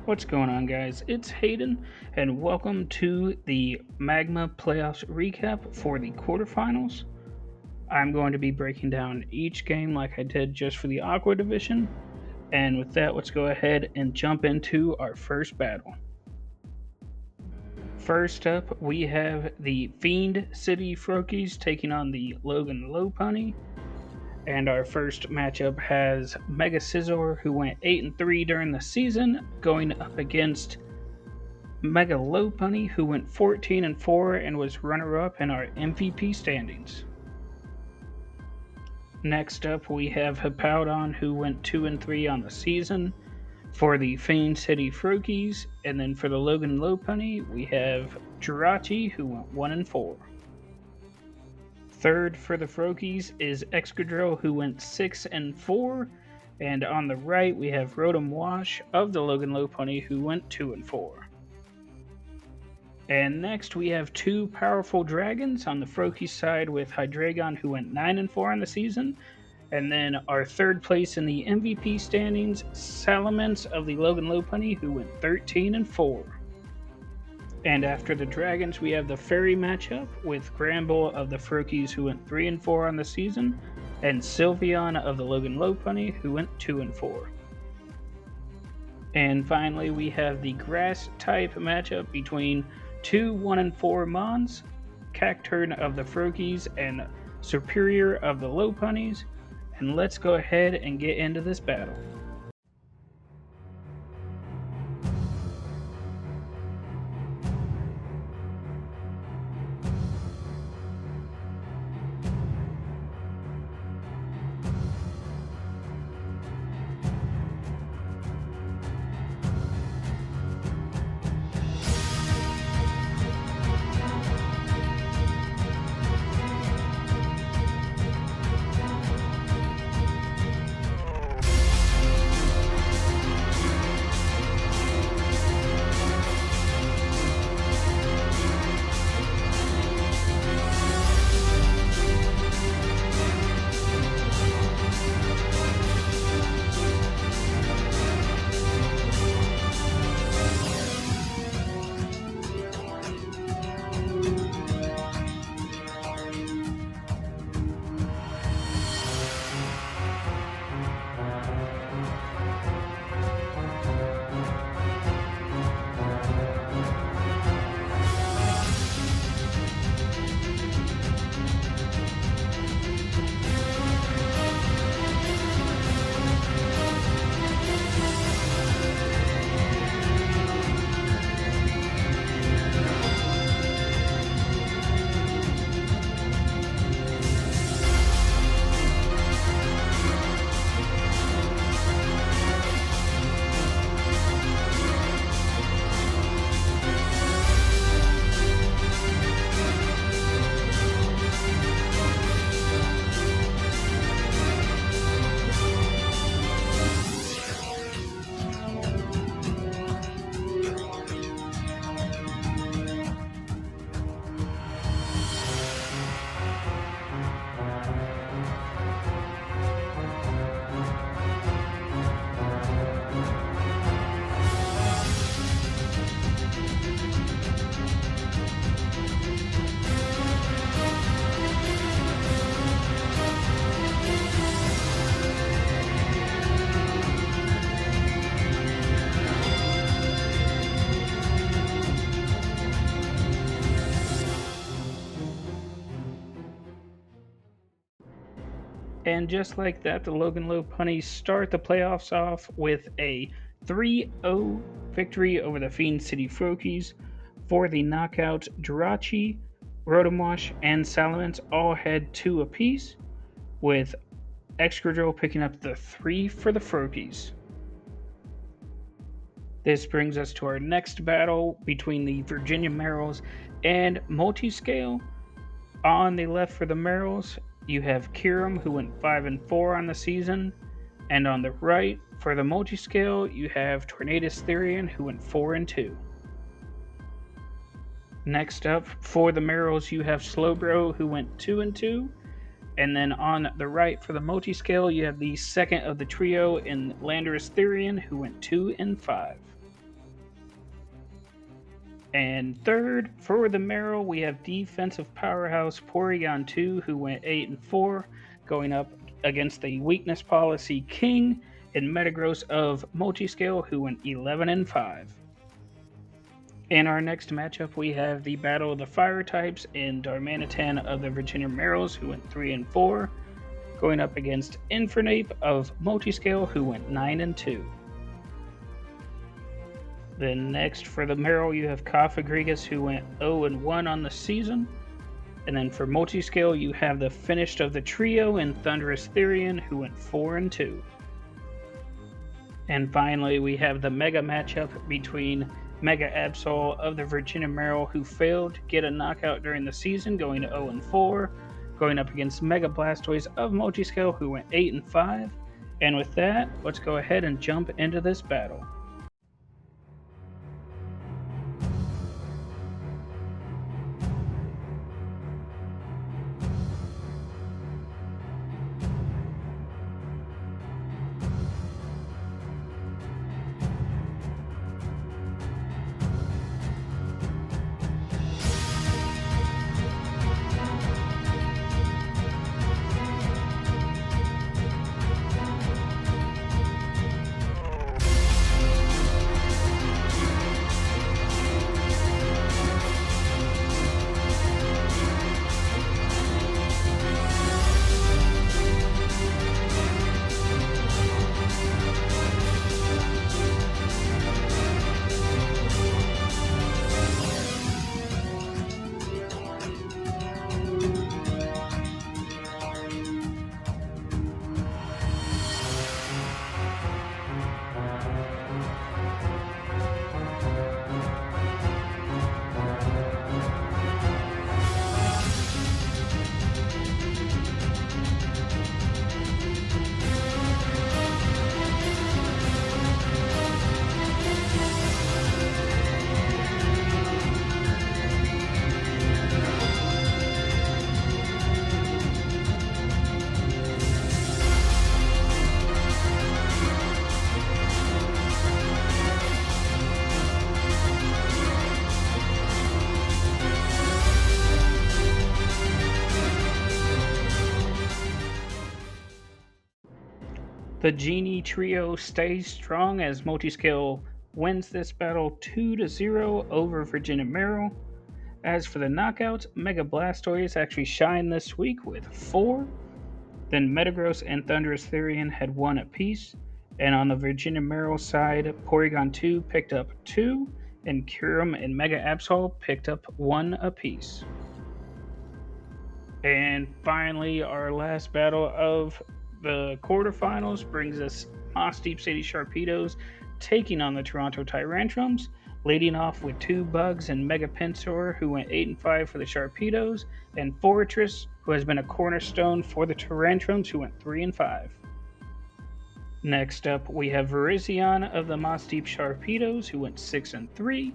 What's going on, guys? It's Hayden, and welcome to the Magma playoffs recap for the quarterfinals. I'm going to be breaking down each game like I did just for the Aqua Division. And with that, let's go ahead and jump into our first battle. First up, we have the Fiend City Frokies taking on the Logan Lopunny. And our first matchup has Mega Scizor, who went 8-3 during the season, going up against Mega Lopunny, who went 14-4 and was runner-up in our MVP standings. Next up, we have Hippowdon, who went 2-3 on the season for the Fiend City Frokies, and then for the Logan Lopunny, we have Jirachi, who went 1-4. Third for the Frokies is Excadrill, who went 6-4, and on the right we have Rotom Wash of the Logan Lopunny, who went 2-4. And next we have two powerful dragons on the Froakie side with Hydreigon, who went 9-4 on the season. And then our third place in the MVP standings, Salamence of the Logan Lopunny, who went 13-4. And after the dragons, we have the fairy matchup with Granbull of the Froakies, who went 3-4 on the season, and Sylveon of the Logan Lopunny, who went 2-4. And finally, we have the grass type matchup between two 1-4 Mons, Cacturne of the Froakies and Superior of the Lopunnies. And let's go ahead and get into this battle. And just like that, the Logan Lopunnies start the playoffs off with a 3-0 victory over the Fiend City Froakies. For the knockouts, Jirachi, Rotom and Salamence all had 2 apiece, with Excadrill picking up the 3 for the Froakies. This brings us to our next battle between the Virginia Merrills and Multiscale. On the left for the Merrills, you have Kiram, who went 5-4 on the season, and on the right for the Multiscale, you have Tornadus Therian, who went 4-2. Next up for the Merrills, you have Slowbro, who went 2-2, and then on the right for the Multiscale, you have the second of the trio in Landorus Therian, who went 2-5. And third, for the Merrill, we have defensive powerhouse Porygon 2, who went 8-4, going up against the weakness policy King and Metagross of Multiscale, who went 11-5. In our next matchup, we have the Battle of the Fire types in Darmanitan of the Virginia Merrills, who went 3-4, going up against Infernape of Multiscale, who went 9-2. Then next for the Merrill, you have Cofagrigus, who went 0-1 on the season. And then for Multiscale, you have the finished of the trio in Thundurus Therian, who went 4-2. And finally, we have the Mega matchup between Mega Absol of the Virginia Merrill, who failed to get a knockout during the season, going 0-4, going up against Mega Blastoise of Multiscale, who went 8-5. And with that, let's go ahead and jump into this battle. The Genie trio stays strong as Multiscale wins this battle 2-0 over Virginia Merrill. As for the knockouts, Mega Blastoise actually shined this week with 4. Then Metagross and Thundurus Therian had 1 apiece. And on the Virginia Merrill side, Porygon 2 picked up 2, and Kyurem and Mega Absol picked up 1 apiece. And finally, our last battle of the quarterfinals brings us Moss Deep City Sharpedos taking on the Toronto Tyrantrums, leading off with 2 Bugs and Mega Pinsir, who went 8-5 for the Sharpedos, and Fortress, who has been a cornerstone for the Tyrantrums, who went 3-5. Next up, we have Virizion of the Moss Deep Sharpedos, who went 6-3,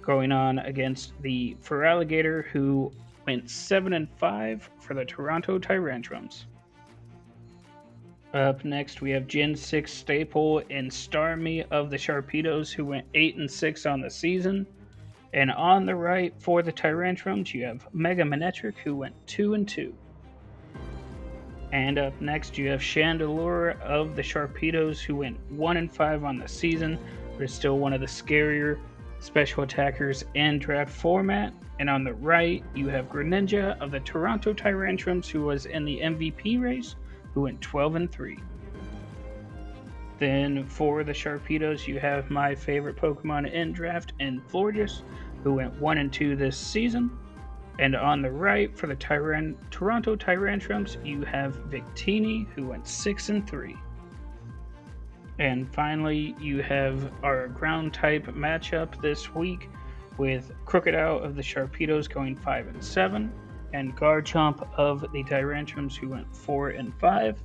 going on against the Feraligatr, who went 7-5 for the Toronto Tyrantrums. Up next, we have Gen 6 Staple and Starmie of the Sharpedos, who went 8-6 on the season. And on the right, for the Tyrantrums, you have Mega Manectric, who went 2-2. And up next, you have Chandelure of the Sharpedos, who went 1-5 on the season, but is still one of the scarier special attackers in draft format. And on the right, you have Greninja of the Toronto Tyrantrums, who was in the MVP race, who went 12-3. Then for the Sharpedos, you have my favorite Pokemon in draft, and Florges, who went 1-2 this season. And on the right, for the Toronto Tyrantrums, you have Victini, who went 6-3. And finally, you have our ground type matchup this week with Crocodile of the Sharpedos going 5-7, and Garchomp of the Tyrantrums, who went 4-5.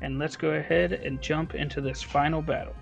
And let's go ahead and jump into this final battle.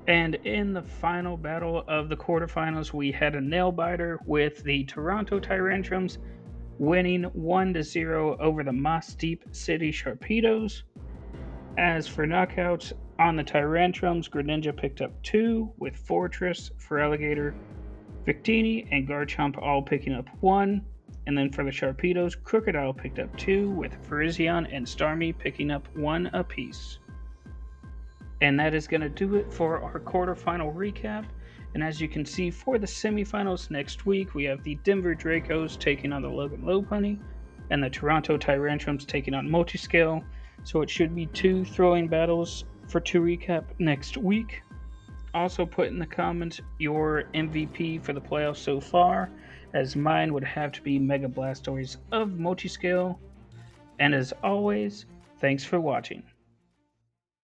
And in the final battle of the quarterfinals, we had a nail biter with the Toronto Tyrantrums winning 1-0 over the Moss Deep City Sharpedos. As for knockouts, on the Tyrantrums, Greninja picked up 2, with Fortress, Feraligatr, Victini, and Garchomp all picking up 1. And then for the Sharpedos, Crocodile picked up 2, with Virizion and Starmie picking up 1 apiece. And that is going to do it for our quarterfinal recap. And as you can see, for the semifinals next week, we have the Denver Dracos taking on the Logan Lopunny, and the Toronto Tyrantrums taking on Multiscale. So it should be 2 throwing battles to recap next week. Also put in the comments your MVP for the playoffs so far, as mine would have to be Mega Blastoise of Multiscale. And as always, thanks for watching.